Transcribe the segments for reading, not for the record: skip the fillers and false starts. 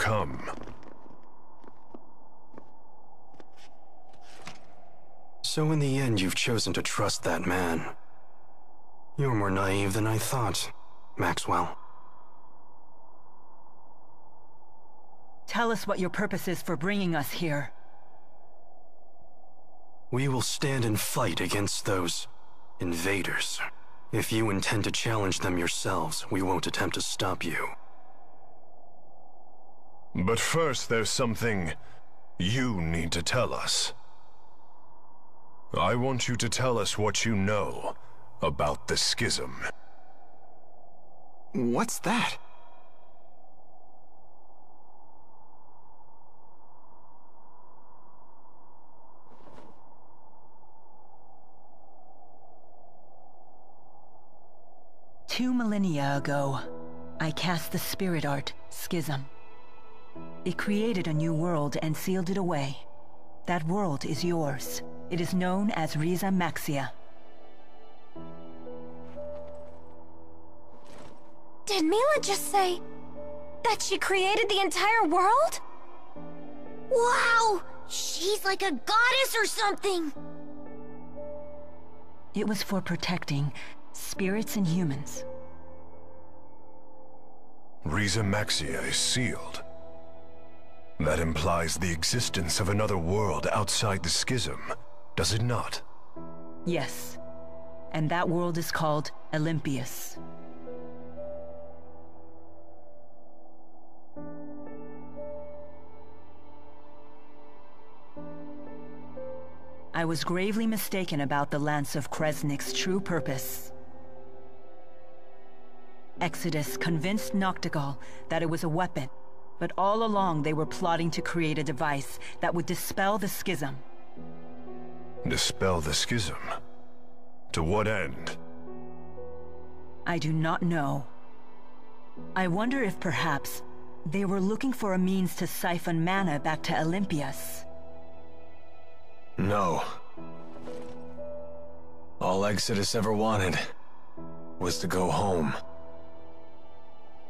come. So in the end, you've chosen to trust that man. You're more naive than I thought, Maxwell. Tell us what your purpose is for bringing us here. We will stand and fight against those invaders. If you intend to challenge them yourselves, we won't attempt to stop you. But first, there's something you need to tell us. I want you to tell us what you know about the Schism. What's that? Two millennia ago, I cast the spirit art, Schism. It created a new world and sealed it away. That world is yours. It is known as Riza Maxia. Did Milla just say that she created the entire world? Wow! She's like a goddess or something! It was for protecting spirits and humans. Riza Maxia is sealed. That implies the existence of another world outside the Schism, does it not? Yes. And that world is called Olympius. I was gravely mistaken about the Lance of Kresnik's true purpose. Exodus convinced Noctigal that it was a weapon, but all along they were plotting to create a device that would dispel the Schism. Dispel the Schism? To what end? I do not know. I wonder if perhaps they were looking for a means to siphon mana back to Olympius. No. All Exodus ever wanted was to go home.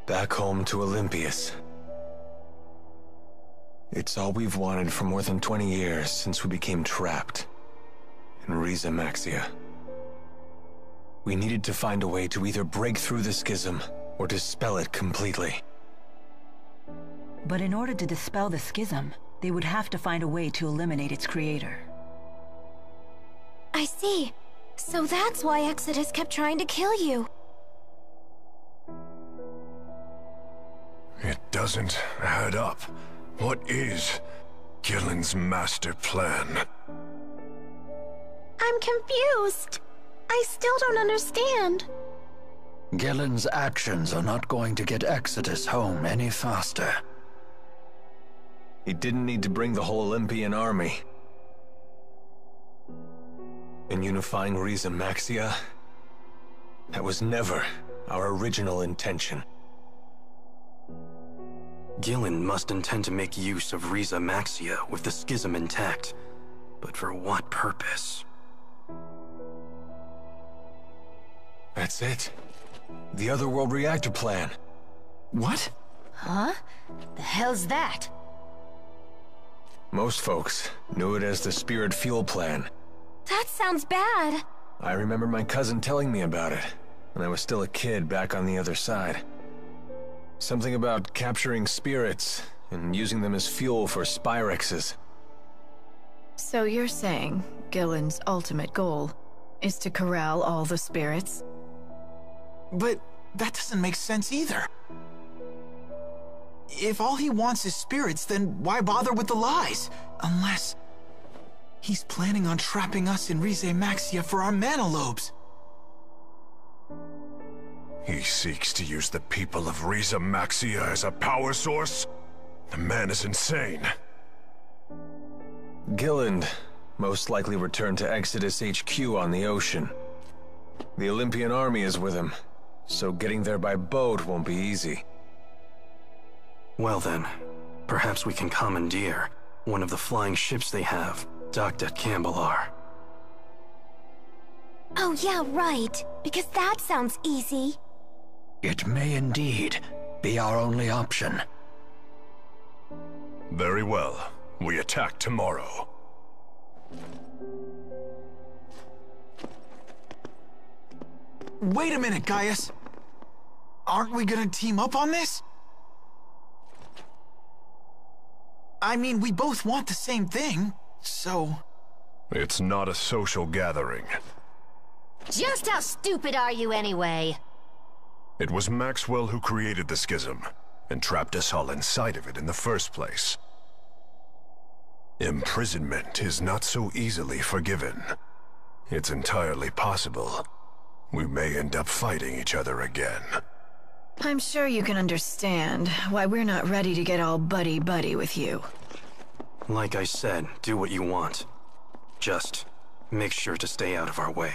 Back home to Olympius. It's all we've wanted for more than 20 years since we became trapped in Riza Maxia. We needed to find a way to either break through the Schism or dispel it completely. But in order to dispel the Schism, they would have to find a way to eliminate its creator. I see. So that's why Exodus kept trying to kill you. It doesn't add up. What is Gillen's master plan? I'm confused. I still don't understand. Gillen's actions are not going to get Exodus home any faster. He didn't need to bring the whole Olympian army. In unifying Riza Maxia, that was never our original intention. Gillen must intend to make use of Riza Maxia with the Schism intact. But for what purpose? That's it. The Otherworld reactor plan. What? Huh? The hell's that? Most folks knew it as the Spirit Fuel Plan. That sounds bad. I remember my cousin telling me about it when I was still a kid back on the other side. Something about capturing spirits and using them as fuel for Spyrexes. So you're saying Gillen's ultimate goal is to corral all the spirits? But that doesn't make sense either. If all he wants is spirits, then why bother with the lies? Unless he's planning on trapping us in Riza Maxia for our mana lobes. He seeks to use the people of Riza Maxia as a power source? The man is insane. Gilland most likely returned to Exodus HQ on the ocean. The Olympian army is with him, so getting there by boat won't be easy. Well then, perhaps we can commandeer one of the flying ships they have, docked at Cambalar. Oh yeah, right. Because that sounds easy. It may indeed be our only option. Very well. We attack tomorrow. Wait a minute, Gaius. Aren't we gonna team up on this? I mean, we both want the same thing, so... It's not a social gathering. Just how stupid are you anyway? It was Maxwell who created the schism, and trapped us all inside of it in the first place. Imprisonment is not so easily forgiven. It's entirely possible we may end up fighting each other again. I'm sure you can understand why we're not ready to get all buddy-buddy with you. Like I said, do what you want. Just make sure to stay out of our way.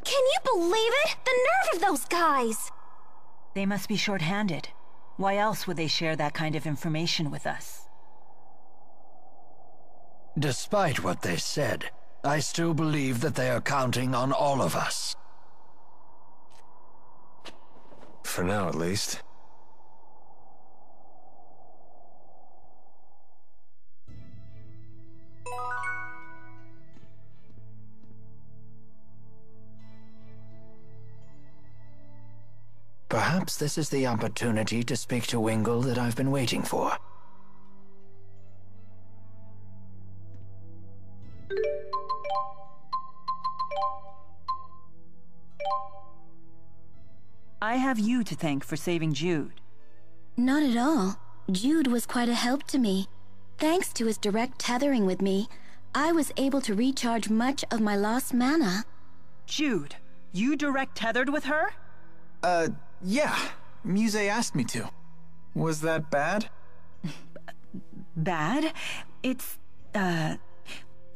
Can you believe it? The nerve of those guys! They must be short-handed. Why else would they share that kind of information with us? Despite what they said, I still believe that they are counting on all of us. For now, at least. Perhaps this is the opportunity to speak to Wingle that I've been waiting for. I have you to thank for saving Jude. Not at all. Jude was quite a help to me. Thanks to his direct tethering with me, I was able to recharge much of my lost mana. Jude, you direct tethered with her? Yeah. Muse asked me to. Was that bad? Bad? It's,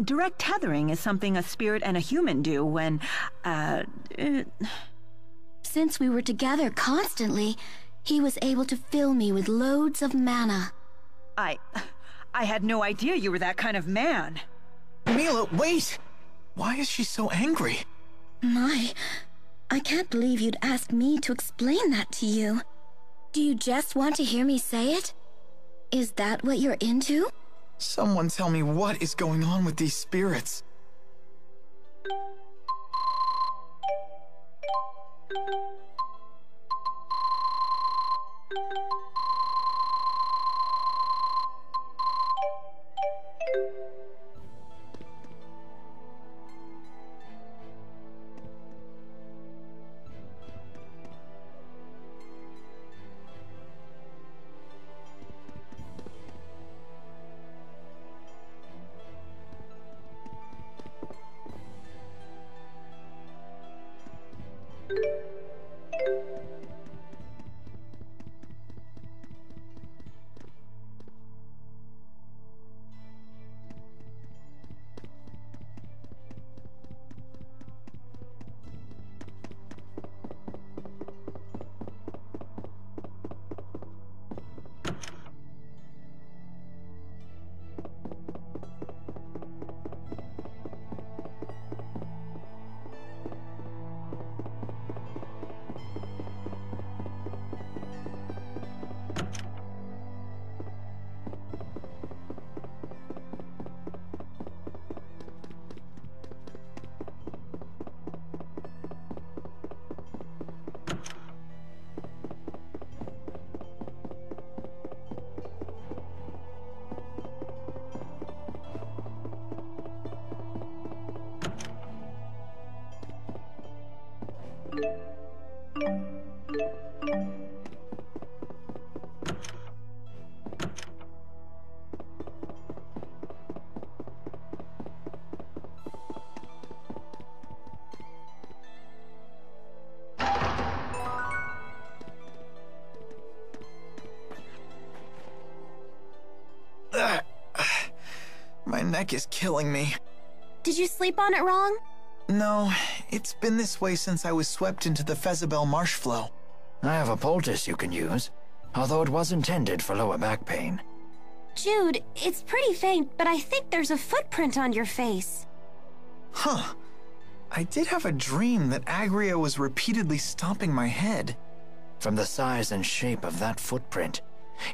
direct tethering is something a spirit and a human do when, Since we were together constantly, he was able to fill me with loads of mana. I had no idea you were that kind of man. Milla, wait! Why is she so angry? I can't believe you'd ask me to explain that to you. Do you just want to hear me say it? Is that what you're into? Someone tell me what is going on with these spirits. My neck is killing me. Did you sleep on it wrong? No, it's been this way since I was swept into the Fezabel marsh flow. I have a poultice you can use, although it was intended for lower back pain. Jude, it's pretty faint, but I think there's a footprint on your face. Huh. I did have a dream that Agria was repeatedly stomping my head. From the size and shape of that footprint,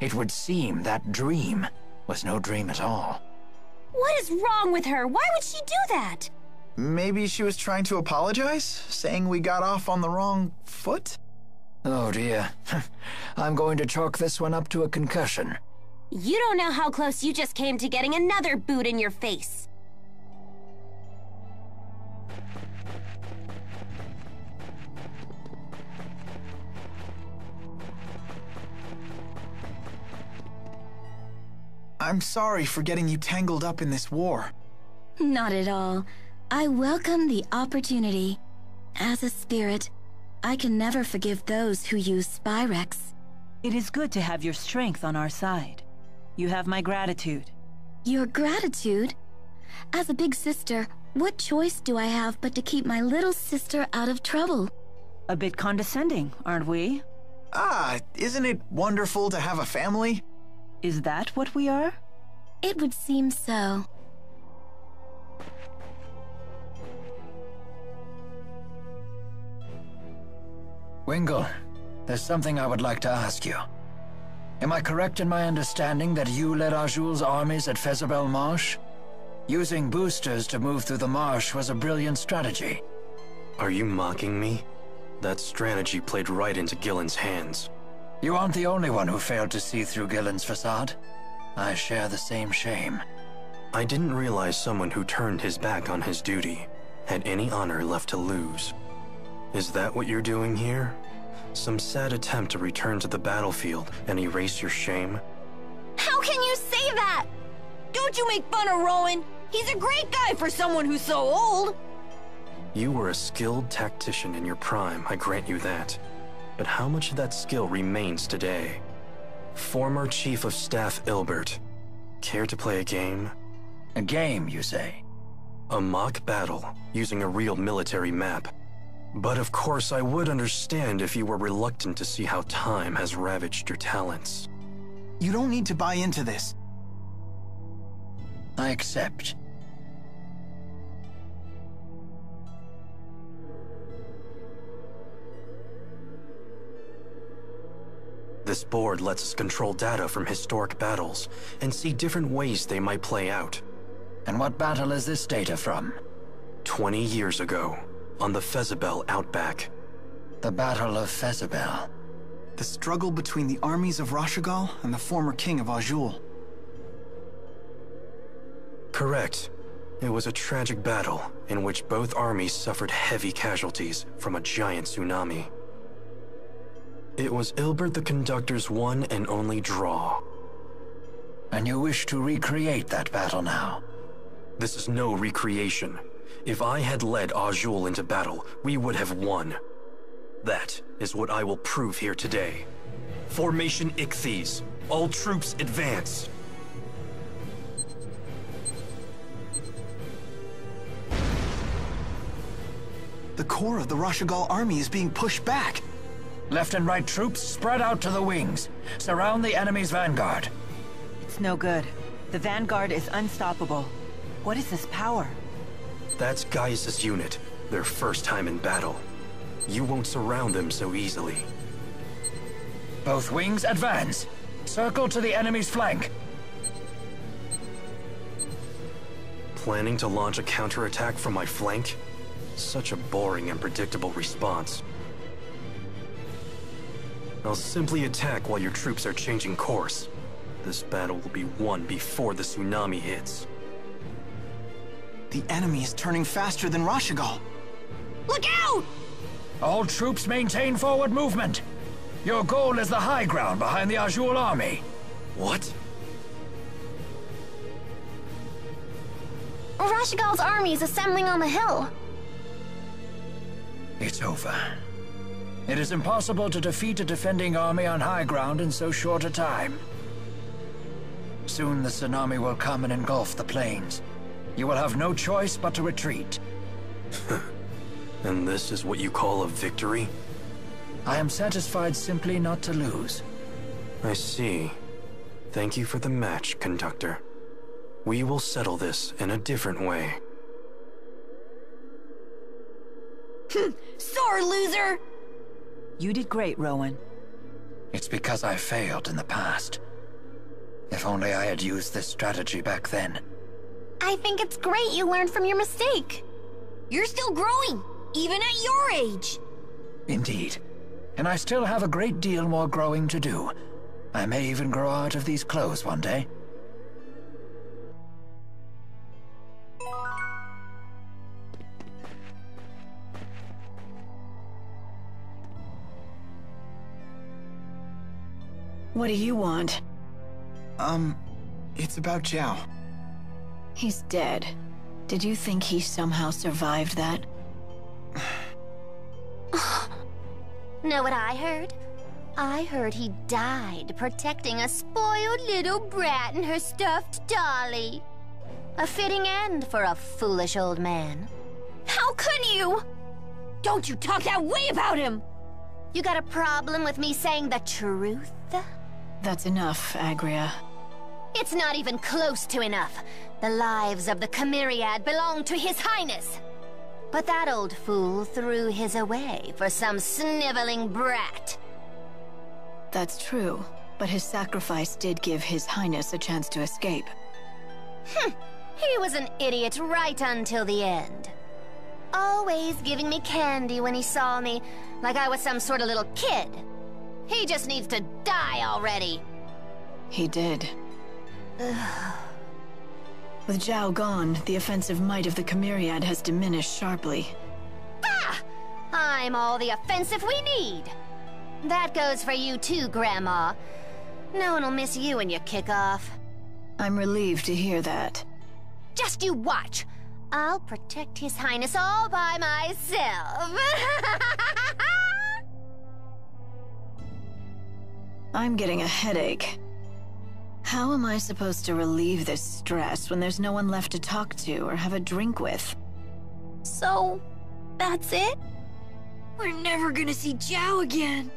it would seem that dream was no dream at all. What is wrong with her? Why would she do that? Maybe she was trying to apologize, saying we got off on the wrong foot? Oh dear. I'm going to chalk this one up to a concussion. You don't know how close you just came to getting another boot in your face. I'm sorry for getting you tangled up in this war. Not at all. I welcome the opportunity. As a spirit, I can never forgive those who use Spyrex. It is good to have your strength on our side. You have my gratitude. Your gratitude? As a big sister, what choice do I have but to keep my little sister out of trouble? A bit condescending, aren't we? Ah, isn't it wonderful to have a family? Is that what we are? It would seem so. Wingle, there's something I would like to ask you. Am I correct in my understanding that you led Azul's armies at Fezabel Marsh? Using boosters to move through the marsh was a brilliant strategy. Are you mocking me? That strategy played right into Gillen's hands. You aren't the only one who failed to see through Gillen's facade. I share the same shame. I didn't realize someone who turned his back on his duty had any honor left to lose. Is that what you're doing here? Some sad attempt to return to the battlefield and erase your shame? How can you say that? Don't you make fun of Rowan? He's a great guy for someone who's so old. You were a skilled tactician in your prime, I grant you that. But how much of that skill remains today? Former Chief of Staff Ilbert. Care to play a game? A game, you say? A mock battle, using a real military map. But of course I would understand if you were reluctant to see how time has ravaged your talents. You don't need to buy into this. I accept. This board lets us control data from historic battles and see different ways they might play out. And what battle is this data from? 20 years ago, on the Fezabel Outback. The Battle of Fezabel. The struggle between the armies of Rashagal and the former king of Azul. Correct. It was a tragic battle in which both armies suffered heavy casualties from a giant tsunami. It was Ilbert the Conductor's one and only draw. And you wish to recreate that battle now? This is no recreation. If I had led Azul into battle, we would have won. That is what I will prove here today. Formation Ichthyes. All troops advance. The core of the Rashagal army is being pushed back. Left and right troops spread out to the wings. Surround the enemy's vanguard. It's no good. The vanguard is unstoppable. What is this power? That's Gaius' unit. Their first time in battle. You won't surround them so easily. Both wings advance. Circle to the enemy's flank. Planning to launch a counterattack from my flank? Such a boring and predictable response. I'll simply attack while your troops are changing course. This battle will be won before the tsunami hits. The enemy is turning faster than Rashagal. Look out! All troops maintain forward movement. Your goal is the high ground behind the Azul army. What? Rashagal's army is assembling on the hill. It's over. It is impossible to defeat a defending army on high ground in so short a time. Soon the tsunami will come and engulf the plains. You will have no choice but to retreat. And this is what you call a victory? I am satisfied simply not to lose. I see. Thank you for the match, Conductor. We will settle this in a different way. Sore loser! You did great, Rowan. It's because I failed in the past. If only I had used this strategy back then. I think it's great you learned from your mistake. You're still growing, even at your age. Indeed. And I still have a great deal more growing to do. I may even grow out of these clothes one day. What do you want? It's about Zhao. He's dead. Did you think he somehow survived that? Know what I heard? I heard he died protecting a spoiled little brat and her stuffed dolly. A fitting end for a foolish old man. How could you? Don't you talk that way about him! You got a problem with me saying the truth? That's enough, Agria. It's not even close to enough. The lives of the Chimeriad belong to His Highness. But that old fool threw his away for some sniveling brat. That's true, but his sacrifice did give His Highness a chance to escape. He was an idiot right until the end. Always giving me candy when he saw me, like I was some sort of little kid. He just needs to die already. He did. With Zhao gone, the offensive might of the Chimeriad has diminished sharply. Ah! I'm all the offensive we need. That goes for you too, Grandma. No one will miss you when you kick off. I'm relieved to hear that. Just you watch. I'll protect His Highness all by myself. I'm getting a headache. How am I supposed to relieve this stress when there's no one left to talk to or have a drink with? So, that's it? We're never gonna see Zhao again.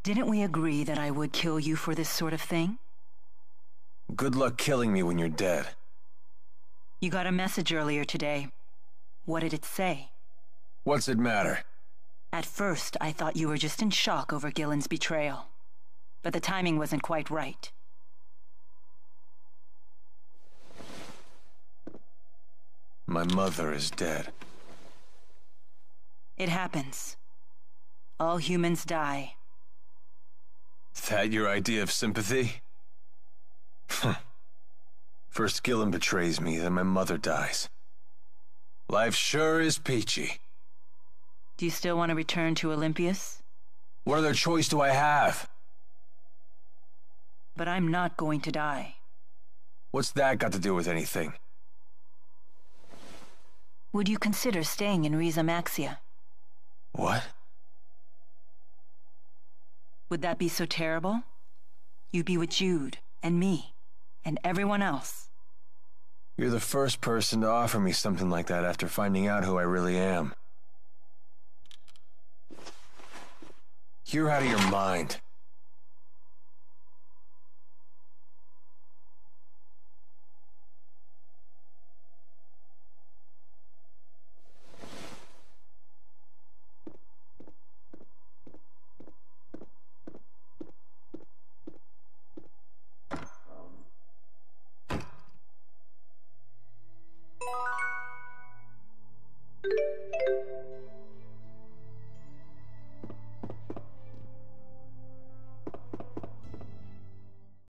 Didn't we agree that I would kill you for this sort of thing? Good luck killing me when you're dead. You got a message earlier today. What did it say? What's it matter? At first, I thought you were just in shock over Gillen's betrayal. But the timing wasn't quite right. My mother is dead. It happens. All humans die. That your idea of sympathy? First Gillen betrays me, then my mother dies. Life sure is peachy. Do you still want to return to Olympias? What other choice do I have? But I'm not going to die. What's that got to do with anything? Would you consider staying in Riza Maxia? What? Would that be so terrible? You'd be with Jude, and me, and everyone else. You're the first person to offer me something like that after finding out who I really am. You're out of your mind.